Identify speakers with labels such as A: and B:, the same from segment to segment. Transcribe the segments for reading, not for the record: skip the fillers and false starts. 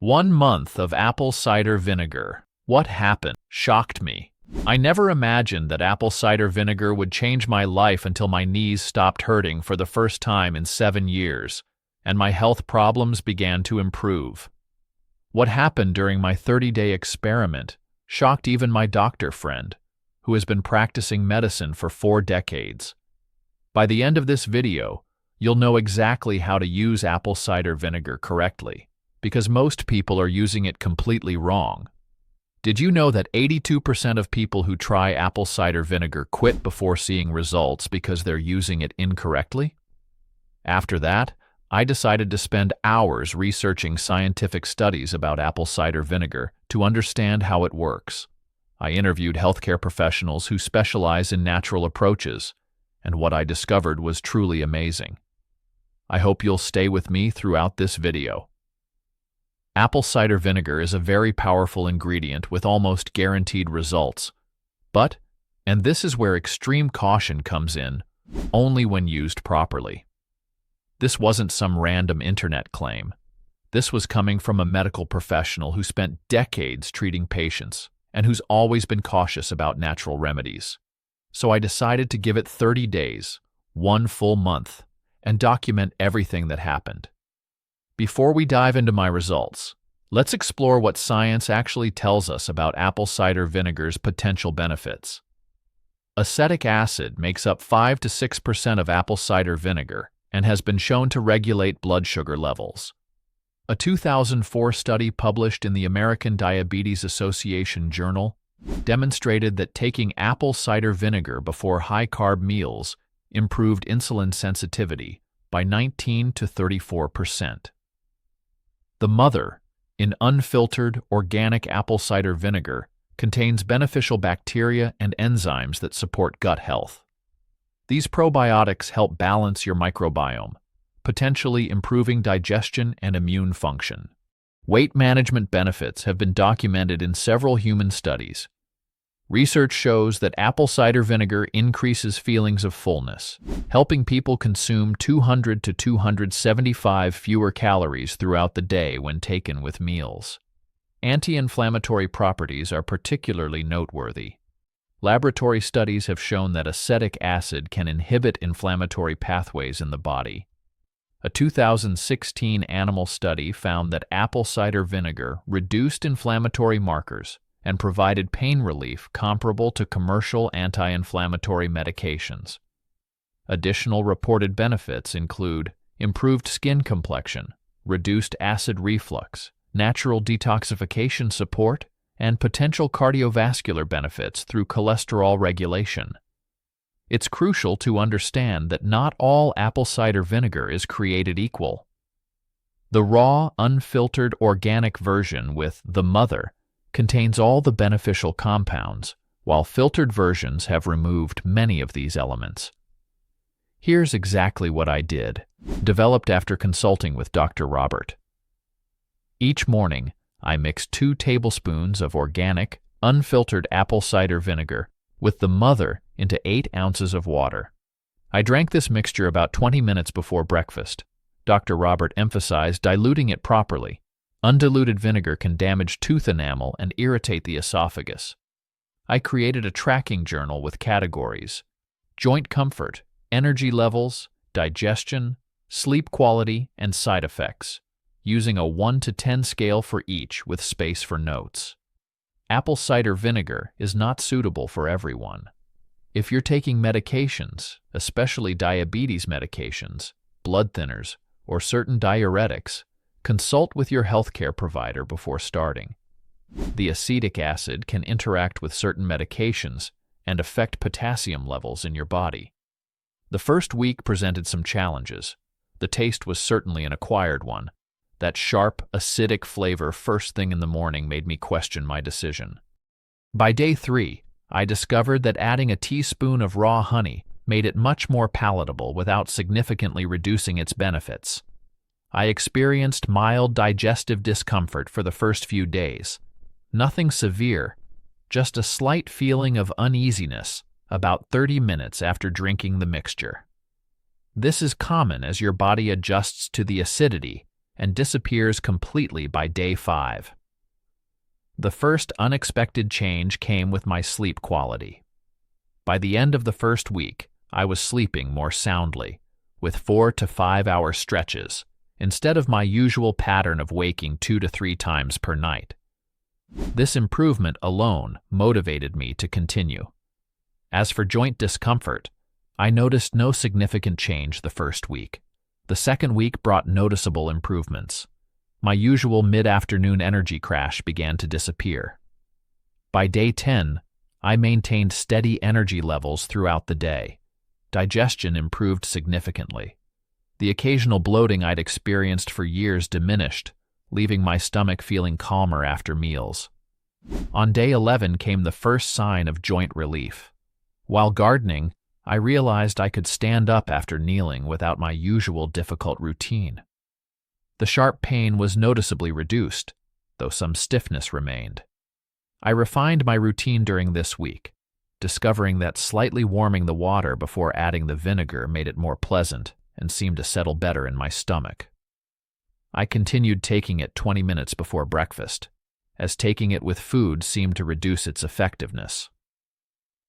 A: 1 month of apple cider vinegar. What happened? Shocked me. I never imagined that apple cider vinegar would change my life until my knees stopped hurting for the first time in 7 years, and my health problems began to improve. What happened during my 30-day experiment shocked even my doctor friend, who has been practicing medicine for 4 decades. By the end of this video, you'll know exactly how to use apple cider vinegar correctly, because most people are using it completely wrong. Did you know that 82% of people who try apple cider vinegar quit before seeing results because they're using it incorrectly? After that, I decided to spend hours researching scientific studies about apple cider vinegar to understand how it works. I interviewed healthcare professionals who specialize in natural approaches, and what I discovered was truly amazing. I hope you'll stay with me throughout this video. Apple cider vinegar is a very powerful ingredient with almost guaranteed results. But, and this is where extreme caution comes in, only when used properly. This wasn't some random internet claim. This was coming from a medical professional who spent decades treating patients and who's always been cautious about natural remedies. So I decided to give it 30 days, 1 full month, and document everything that happened. Before we dive into my results, let's explore what science actually tells us about apple cider vinegar's potential benefits. Acetic acid makes up 5 to 6% of apple cider vinegar and has been shown to regulate blood sugar levels. A 2004 study published in the American Diabetes Association Journal demonstrated that taking apple cider vinegar before high-carb meals improved insulin sensitivity by 19 to 34%. The mother, in unfiltered, organic apple cider vinegar, contains beneficial bacteria and enzymes that support gut health. These probiotics help balance your microbiome, potentially improving digestion and immune function. Weight management benefits have been documented in several human studies. Research shows that apple cider vinegar increases feelings of fullness, helping people consume 200 to 275 fewer calories throughout the day when taken with meals. Anti-inflammatory properties are particularly noteworthy. Laboratory studies have shown that acetic acid can inhibit inflammatory pathways in the body. A 2016 animal study found that apple cider vinegar reduced inflammatory markers and provided pain relief comparable to commercial anti-inflammatory medications. Additional reported benefits include improved skin complexion, reduced acid reflux, natural detoxification support, and potential cardiovascular benefits through cholesterol regulation. It's crucial to understand that not all apple cider vinegar is created equal. The raw, unfiltered organic version with the mother contains all the beneficial compounds, while filtered versions have removed many of these elements. Here's exactly what I did, developed after consulting with Dr. Robert. Each morning, I mixed 2 tablespoons of organic, unfiltered apple cider vinegar with the mother into 8 ounces of water. I drank this mixture about 20 minutes before breakfast. Dr. Robert emphasized diluting it properly. Undiluted vinegar can damage tooth enamel and irritate the esophagus. I created a tracking journal with categories: joint comfort, energy levels, digestion, sleep quality, and side effects, using a 1 to 10 scale for each with space for notes. Apple cider vinegar is not suitable for everyone. If you're taking medications, especially diabetes medications, blood thinners, or certain diuretics, consult with your healthcare provider before starting. The acetic acid can interact with certain medications and affect potassium levels in your body. The first week presented some challenges. The taste was certainly an acquired one. That sharp, acidic flavor first thing in the morning made me question my decision. By day 3, I discovered that adding a teaspoon of raw honey made it much more palatable without significantly reducing its benefits. I experienced mild digestive discomfort for the first few days. Nothing severe, just a slight feeling of uneasiness about 30 minutes after drinking the mixture. This is common as your body adjusts to the acidity and disappears completely by day 5. The first unexpected change came with my sleep quality. By the end of the first week, I was sleeping more soundly, with 4 to 5 hour stretches, instead of my usual pattern of waking 2 to 3 times per night. This improvement alone motivated me to continue. As for joint discomfort, I noticed no significant change the first week. The second week brought noticeable improvements. My usual mid-afternoon energy crash began to disappear. By day 10, I maintained steady energy levels throughout the day. Digestion improved significantly. The occasional bloating I'd experienced for years diminished, leaving my stomach feeling calmer after meals. On day 11 came the first sign of joint relief. While gardening, I realized I could stand up after kneeling without my usual difficult routine. The sharp pain was noticeably reduced, though some stiffness remained. I refined my routine during this week, discovering that slightly warming the water before adding the vinegar made it more pleasant and seemed to settle better in my stomach. I continued taking it 20 minutes before breakfast, as taking it with food seemed to reduce its effectiveness.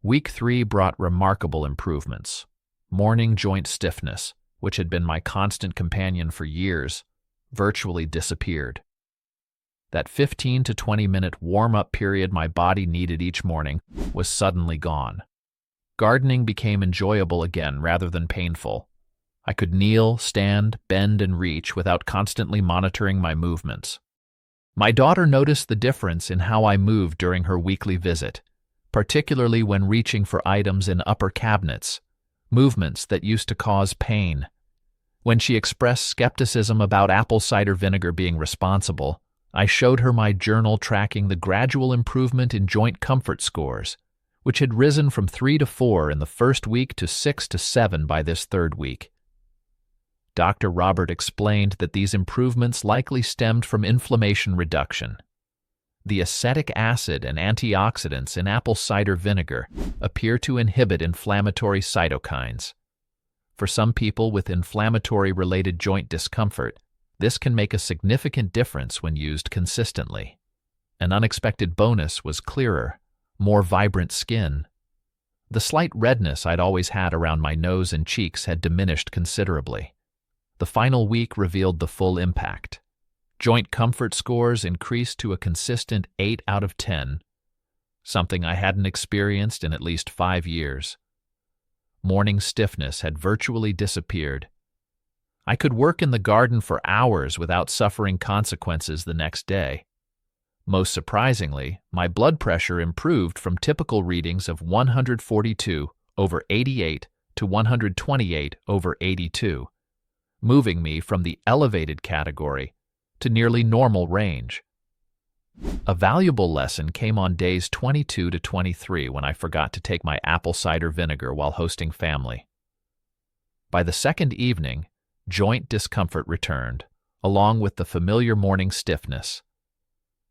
A: Week 3 brought remarkable improvements. Morning joint stiffness, which had been my constant companion for years, virtually disappeared. That 15 to 20-minute warm-up period my body needed each morning was suddenly gone. Gardening became enjoyable again rather than painful. I could kneel, stand, bend, and reach without constantly monitoring my movements. My daughter noticed the difference in how I moved during her weekly visit, particularly when reaching for items in upper cabinets, movements that used to cause pain. When she expressed skepticism about apple cider vinegar being responsible, I showed her my journal tracking the gradual improvement in joint comfort scores, which had risen from 3 to 4 in the first week to 6 to 7 by this third week. Dr. Robert explained that these improvements likely stemmed from inflammation reduction. The acetic acid and antioxidants in apple cider vinegar appear to inhibit inflammatory cytokines. For some people with inflammatory-related joint discomfort, this can make a significant difference when used consistently. An unexpected bonus was clearer, more vibrant skin. The slight redness I'd always had around my nose and cheeks had diminished considerably. The final week revealed the full impact. Joint comfort scores increased to a consistent 8 out of 10, something I hadn't experienced in at least 5 years. Morning stiffness had virtually disappeared. I could work in the garden for hours without suffering consequences the next day. Most surprisingly, my blood pressure improved from typical readings of 142/88 to 128/82, moving me from the elevated category to nearly normal range. A valuable lesson came on days 22 to 23 when I forgot to take my apple cider vinegar while hosting family. By the second evening, joint discomfort returned, along with the familiar morning stiffness.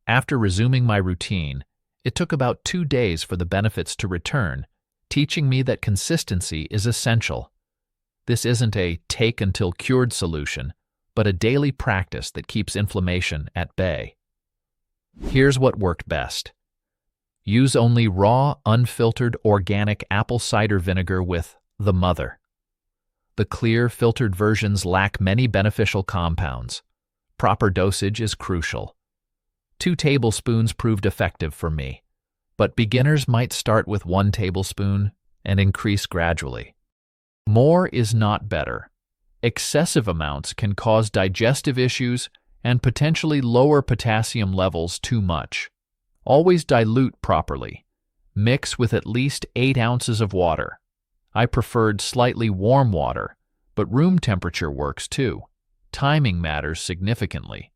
A: After resuming my routine, it took about 2 days for the benefits to return, teaching me that consistency is essential. This isn't a take-until-cured solution, but a daily practice that keeps inflammation at bay. Here's what worked best. Use only raw, unfiltered, organic apple cider vinegar with the mother. The clear, filtered versions lack many beneficial compounds. Proper dosage is crucial. 2 tablespoons proved effective for me, but beginners might start with 1 tablespoon and increase gradually. More is not better. Excessive amounts can cause digestive issues and potentially lower potassium levels too much. Always dilute properly. Mix with at least 8 ounces of water. I preferred slightly warm water, but room temperature works too. Timing matters significantly.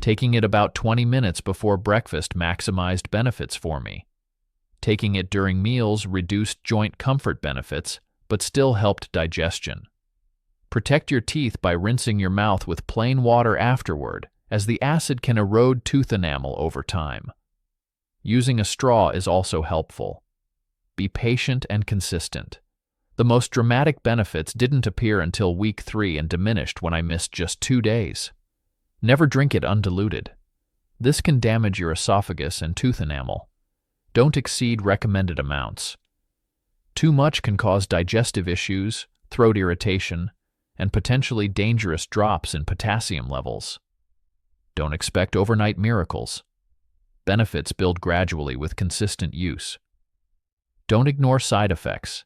A: Taking it about 20 minutes before breakfast maximized benefits for me. Taking it during meals reduced joint comfort benefits, but still helped digestion. Protect your teeth by rinsing your mouth with plain water afterward, as the acid can erode tooth enamel over time. Using a straw is also helpful. Be patient and consistent. The most dramatic benefits didn't appear until week 3 and diminished when I missed just 2 days. Never drink it undiluted. This can damage your esophagus and tooth enamel. Don't exceed recommended amounts. Too much can cause digestive issues, throat irritation, and potentially dangerous drops in potassium levels. Don't expect overnight miracles. Benefits build gradually with consistent use. Don't ignore side effects.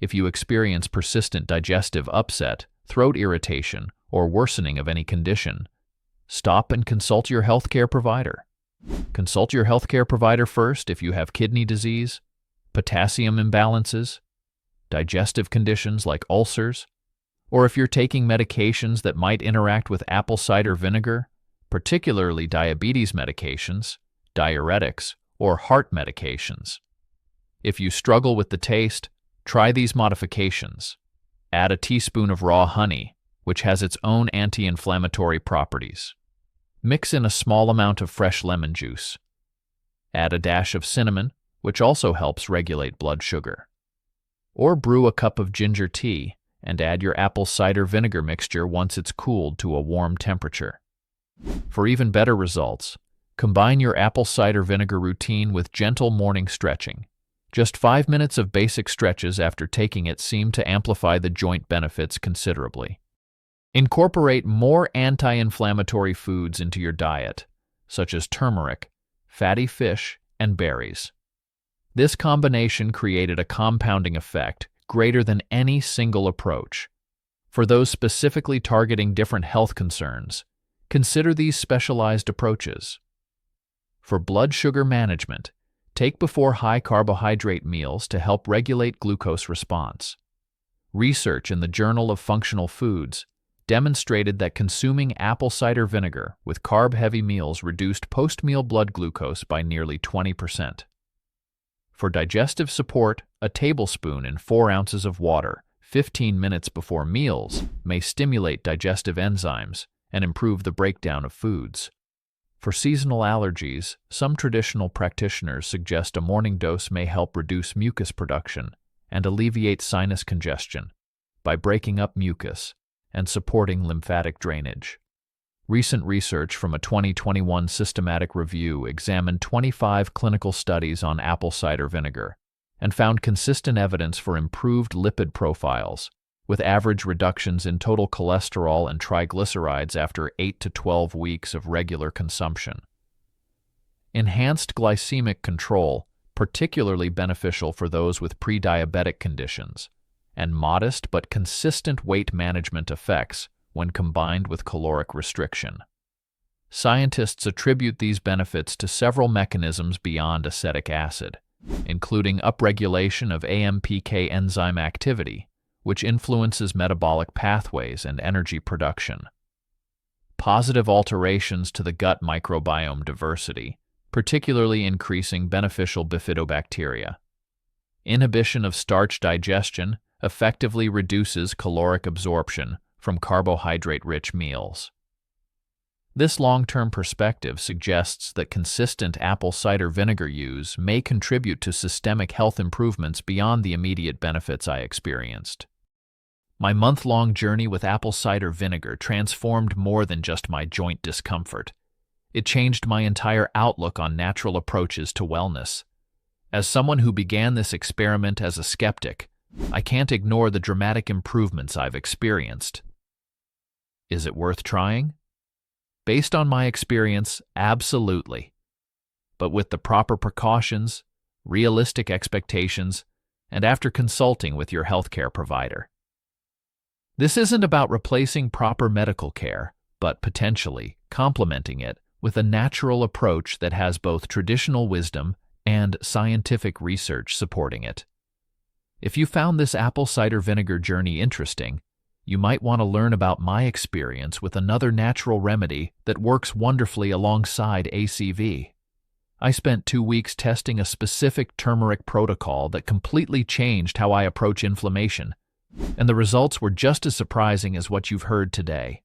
A: If you experience persistent digestive upset, throat irritation, or worsening of any condition, stop and consult your healthcare provider. Consult your healthcare provider first if you have kidney disease, potassium imbalances, digestive conditions like ulcers, or if you're taking medications that might interact with apple cider vinegar, particularly diabetes medications, diuretics, or heart medications. If you struggle with the taste, try these modifications. Add a teaspoon of raw honey, which has its own anti-inflammatory properties. Mix in a small amount of fresh lemon juice. Add a dash of cinnamon, which also helps regulate blood sugar. Or brew a cup of ginger tea and add your apple cider vinegar mixture once it's cooled to a warm temperature. For even better results, combine your apple cider vinegar routine with gentle morning stretching. Just 5 minutes of basic stretches after taking it seem to amplify the joint benefits considerably. Incorporate more anti-inflammatory foods into your diet, such as turmeric, fatty fish, and berries. This combination created a compounding effect greater than any single approach. For those specifically targeting different health concerns, consider these specialized approaches. For blood sugar management, take before high-carbohydrate meals to help regulate glucose response. Research in the Journal of Functional Foods demonstrated that consuming apple cider vinegar with carb-heavy meals reduced post-meal blood glucose by nearly 20%. For digestive support, a tablespoon in 4 ounces of water 15 minutes before meals may stimulate digestive enzymes and improve the breakdown of foods. For seasonal allergies, some traditional practitioners suggest a morning dose may help reduce mucus production and alleviate sinus congestion by breaking up mucus and supporting lymphatic drainage. Recent research from a 2021 systematic review examined 25 clinical studies on apple cider vinegar and found consistent evidence for improved lipid profiles, with average reductions in total cholesterol and triglycerides after 8 to 12 weeks of regular consumption. Enhanced glycemic control, particularly beneficial for those with pre-diabetic conditions, and modest but consistent weight management effects when combined with caloric restriction. Scientists attribute these benefits to several mechanisms beyond acetic acid, including upregulation of AMPK enzyme activity, which influences metabolic pathways and energy production. Positive alterations to the gut microbiome diversity, particularly increasing beneficial bifidobacteria. Inhibition of starch digestion effectively reduces caloric absorption from carbohydrate-rich meals. This long-term perspective suggests that consistent apple cider vinegar use may contribute to systemic health improvements beyond the immediate benefits I experienced. My month-long journey with apple cider vinegar transformed more than just my joint discomfort. It changed my entire outlook on natural approaches to wellness. As someone who began this experiment as a skeptic, I can't ignore the dramatic improvements I've experienced. Is it worth trying? Based on my experience, absolutely. But with the proper precautions, realistic expectations, and after consulting with your healthcare provider. This isn't about replacing proper medical care, but potentially complementing it with a natural approach that has both traditional wisdom and scientific research supporting it. If you found this apple cider vinegar journey interesting, you might want to learn about my experience with another natural remedy that works wonderfully alongside ACV. I spent 2 weeks testing a specific turmeric protocol that completely changed how I approach inflammation, and the results were just as surprising as what you've heard today.